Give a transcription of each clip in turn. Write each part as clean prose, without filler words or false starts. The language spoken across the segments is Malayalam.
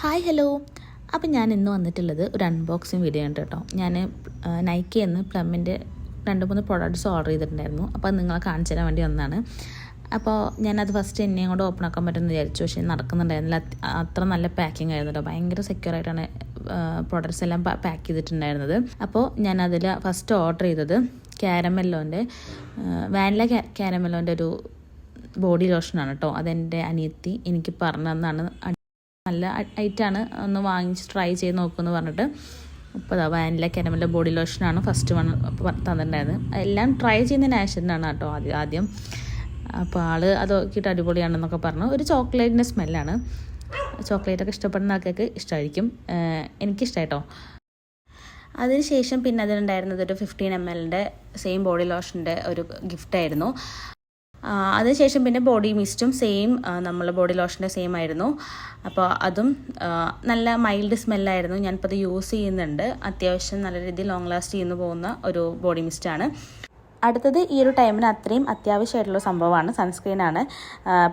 Hi hello. അപ്പം ഞാൻ ഇന്ന് വന്നിട്ടുള്ളത് ഒരു അൺബോക്സിങ് വീഡിയോ ഉണ്ട് കേട്ടോ. ഞാൻ നൈക്കി എന്ന് പ്ലമ്മിൻ്റെ 2-3 പ്രോഡക്റ്റ്സ് ഓർഡർ ചെയ്തിട്ടുണ്ടായിരുന്നു. അപ്പോൾ അത് നിങ്ങളെ കാണിച്ചു തരാൻ വേണ്ടി വന്നതാണ്. അപ്പോൾ ഞാനത് ഫസ്റ്റ് എന്നെയും കൊണ്ട് ഓപ്പൺ ആക്കാൻ പറ്റുമെന്ന് വിചാരിച്ചു. പക്ഷേ നടക്കുന്നുണ്ടായിരുന്നില്ല. അത്ര നല്ല പാക്കിംഗ് ആയിരുന്നു കേട്ടോ. ഭയങ്കര സെക്യൂർ ആയിട്ടാണ് പ്രോഡക്റ്റ്സ് എല്ലാം പാക്ക് ചെയ്തിട്ടുണ്ടായിരുന്നത്. അപ്പോൾ ഞാനതിൽ ഫസ്റ്റ് ഓർഡർ ചെയ്തത് കാരമെല്ലോൻ്റെ വാനില കാരമെല്ലോൻ്റെ ഒരു ബോഡി ലോഷനാണ് കേട്ടോ. അതെൻ്റെ അനിയത്തി എനിക്ക് പറഞ്ഞു തന്നാണ്. നല്ല ഐറ്റാണ്, ഒന്ന് വാങ്ങിച്ച് ട്രൈ ചെയ്ത് നോക്കുമെന്ന് പറഞ്ഞിട്ട് ഇപ്പോൾ വാനില കാരമലിൻ്റെ ബോഡി ലോഷനാണ് ഫസ്റ്റ് തന്നിട്ടുണ്ടായിരുന്നത്. എല്ലാം ട്രൈ ചെയ്യുന്നതിന് ആശനാണ് കേട്ടോ ആദ്യം. അപ്പോൾ അത് നോക്കിയിട്ട് അടിപൊളിയാണെന്നൊക്കെ പറഞ്ഞു. ഒരു ചോക്ലേറ്റിൻ്റെ സ്മെല്ലാണ്. ചോക്ലേറ്റൊക്കെ ഇഷ്ടപ്പെടുന്ന ആൾക്കൊക്കെ ഇഷ്ടമായിരിക്കും. എനിക്കിഷ്ടമായിട്ടോ. അതിനുശേഷം പിന്നെ അതിനുണ്ടായിരുന്നത് ഒരു 15 ml സെയിം ബോഡി ലോഷൻ്റെ ഒരു ഗിഫ്റ്റായിരുന്നു. അതിനുശേഷം പിന്നെ ബോഡി മിസ്റ്റും സെയിം നമ്മൾ ബോഡി ലോഷൻ്റെ സെയിം ആയിരുന്നു. അപ്പോൾ അതും നല്ല മൈൽഡ് സ്മെല്ലായിരുന്നു. ഞാനിപ്പോൾ അത് യൂസ് ചെയ്യുന്നുണ്ട്. അത്യാവശ്യം നല്ല രീതിയിൽ ലോങ് ലാസ്റ്റ് ചെയ്യുന്നു പോകുന്ന ഒരു ബോഡി മിസ്റ്റാണ്. അടുത്തത് ഈ ഒരു ടൈമിന് അത്രയും അത്യാവശ്യമായിട്ടുള്ള സംഭവമാണ്, സൺസ്ക്രീനാണ്.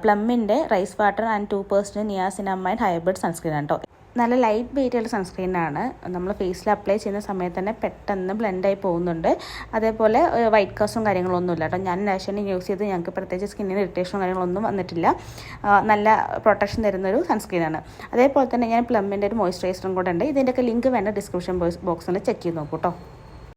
പ്ലമ്മിൻ്റെ rice water and 2% niacinamide hybrid സൺസ്ക്രീനാണ് കേട്ടോ. നല്ല ലൈറ്റ് വെയിറ്റ് ആയിട്ടുള്ള സൺസ്ക്രീനാണ്. നമ്മൾ ഫേസിൽ അപ്ലൈ ചെയ്യുന്ന സമയത്ത് തന്നെ പെട്ടെന്ന് ബ്ലെൻഡായി പോകുന്നുണ്ട്. അതേപോലെ വൈറ്റ് കാസ്റ്റും കാര്യങ്ങളൊന്നുമില്ല കേട്ടോ. ഞാൻ നാഷണൽ യൂസ് ചെയ്ത് ഞങ്ങൾക്ക് പ്രത്യേകിച്ച് സ്കിന്നിന് ഇറിറ്റേഷനും കാര്യങ്ങളൊന്നും വന്നിട്ടില്ല. നല്ല പ്രൊട്ടക്ഷൻ തരുന്നൊരു സൺസ്ക്രീനാണ്. അതേപോലെ തന്നെ ഞാൻ പ്ലമ്മിൻ്റെ ഒരു മോയ്സ്ചറൈസറും കൂടെ ഉണ്ട്. ഇതിൻ്റെയൊക്കെ ലിങ്ക് വേണ്ട ഡിസ്ക്രിപ്ഷൻ ബോക്സിൽ ചെക്ക് ചെയ്ത് നോക്കൂ കേട്ടോ.